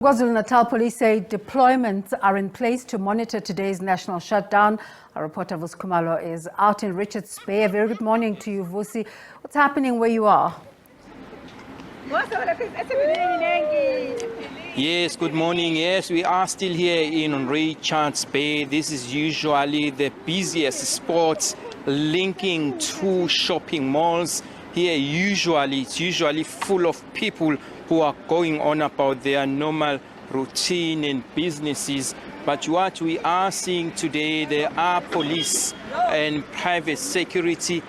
KwaZulu-Natal police say deployments are in place to monitor today's national shutdown. Our reporter Vusi Khumalo is out in Richards Bay. A very good morning to you, Vusi. What's happening where you are? Yes, good morning. Yes, we are still here in Richards Bay. This is usually the busiest spot linking two shopping malls. Here it's usually full of people who are going on about their normal routine and businesses. But what we are seeing today, there are police and private security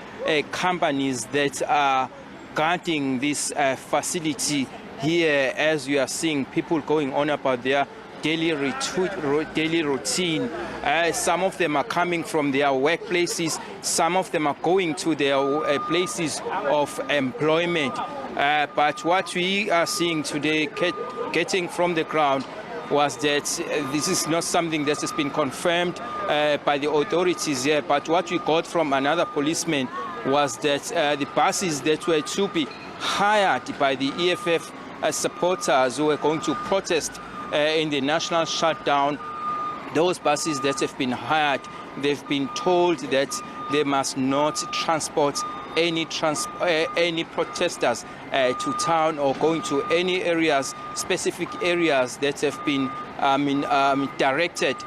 companies that are guarding this facility here, as we are seeing people going on about their daily routine. Some of them are coming from their workplaces, some of them are going to their places of employment. But what we are seeing today, getting from the ground, was that this is not something that has been confirmed by the authorities here. But what we got from another policeman was that the buses that were to be hired by the EFF supporters who were going to protest in the national shutdown, those buses that have been hired, they've been told that they must not transport any protesters to town or going to any areas, specific areas that have been directed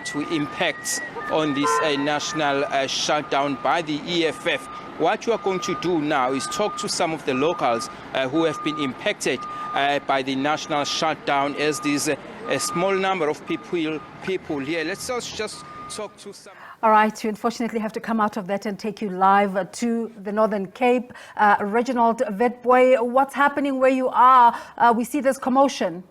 to impact on this national shutdown by the EFF. What you are going to do now is talk to some of the locals who have been impacted by the national shutdown, as there's a small number of people here. Let's just talk to some. All right, you unfortunately have to come out of that and take you live to the Northern Cape. Reginald, Witbooi, what's happening where you are? We see this commotion.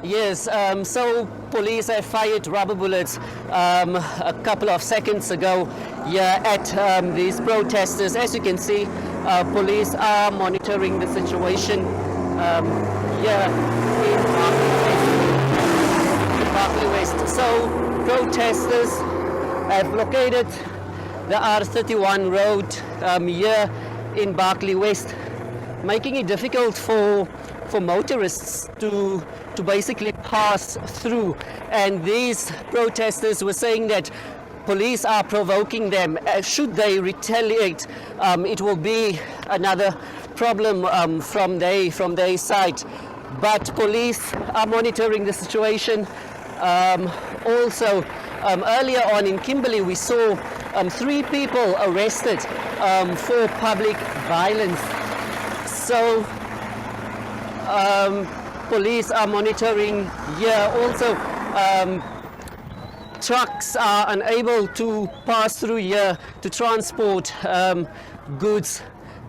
Yes, so police have fired rubber bullets a couple of seconds ago here at these protesters. As you can see, police are monitoring the situation here in Barkley West. So protesters have blockaded the R31 road here in Barkley West, making it difficult for motorists to basically pass through. And these protesters were saying that police are provoking them. Should they retaliate, it will be another problem from their side. But police are monitoring the situation. Also, earlier on in Kimberley, we saw 3 people arrested for public violence. So police are monitoring here. Also, trucks are unable to pass through here to transport goods.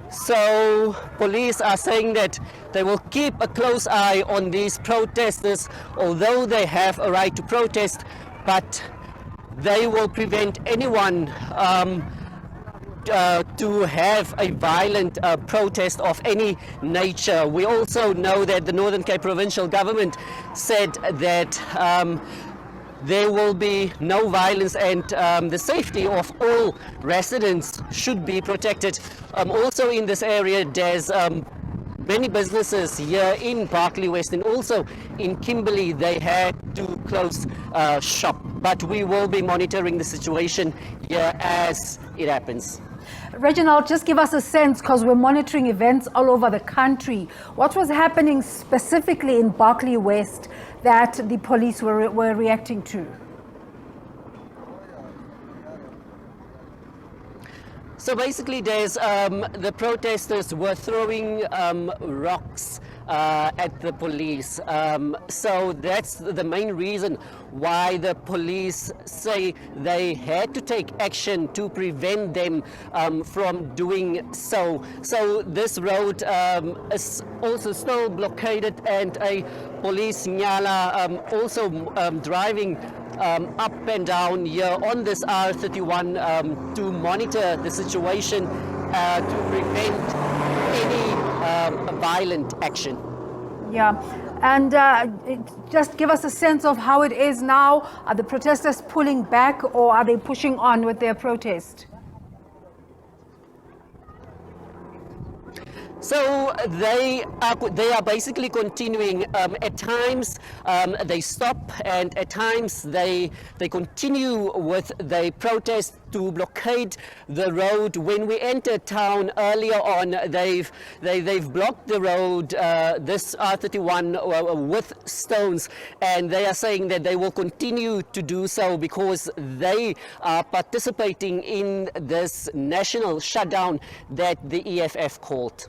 So police are saying that they will keep a close eye on these protesters, although they have a right to protest, but they will prevent anyone to have a violent protest of any nature. We also know that the Northern Cape Provincial Government said that there will be no violence, and the safety of all residents should be protected. Also in this area, there's many businesses here in Barkley West and also in Kimberley. They had to close shop, but we will be monitoring the situation here as it happens. Reginald, just give us a sense, because we're monitoring events all over the country. What was happening specifically in Barkley West that the police were reacting to? So basically, there's the protesters were throwing rocks at the police. So that's the main reason why the police say they had to take action to prevent them from doing so. So this road is also still blockaded, and a police nyala also driving up and down here on this R31 to monitor the situation to prevent any violent action. Yeah, and just give us a sense of how it is now. Are the protesters pulling back, or are they pushing on with their protest? So they are basically continuing. At times they stop, and at times they continue with the protest to blockade the road. When we entered town earlier on, they've blocked the road, this R31, with stones, and they are saying that they will continue to do so because they are participating in this national shutdown that the EFF called.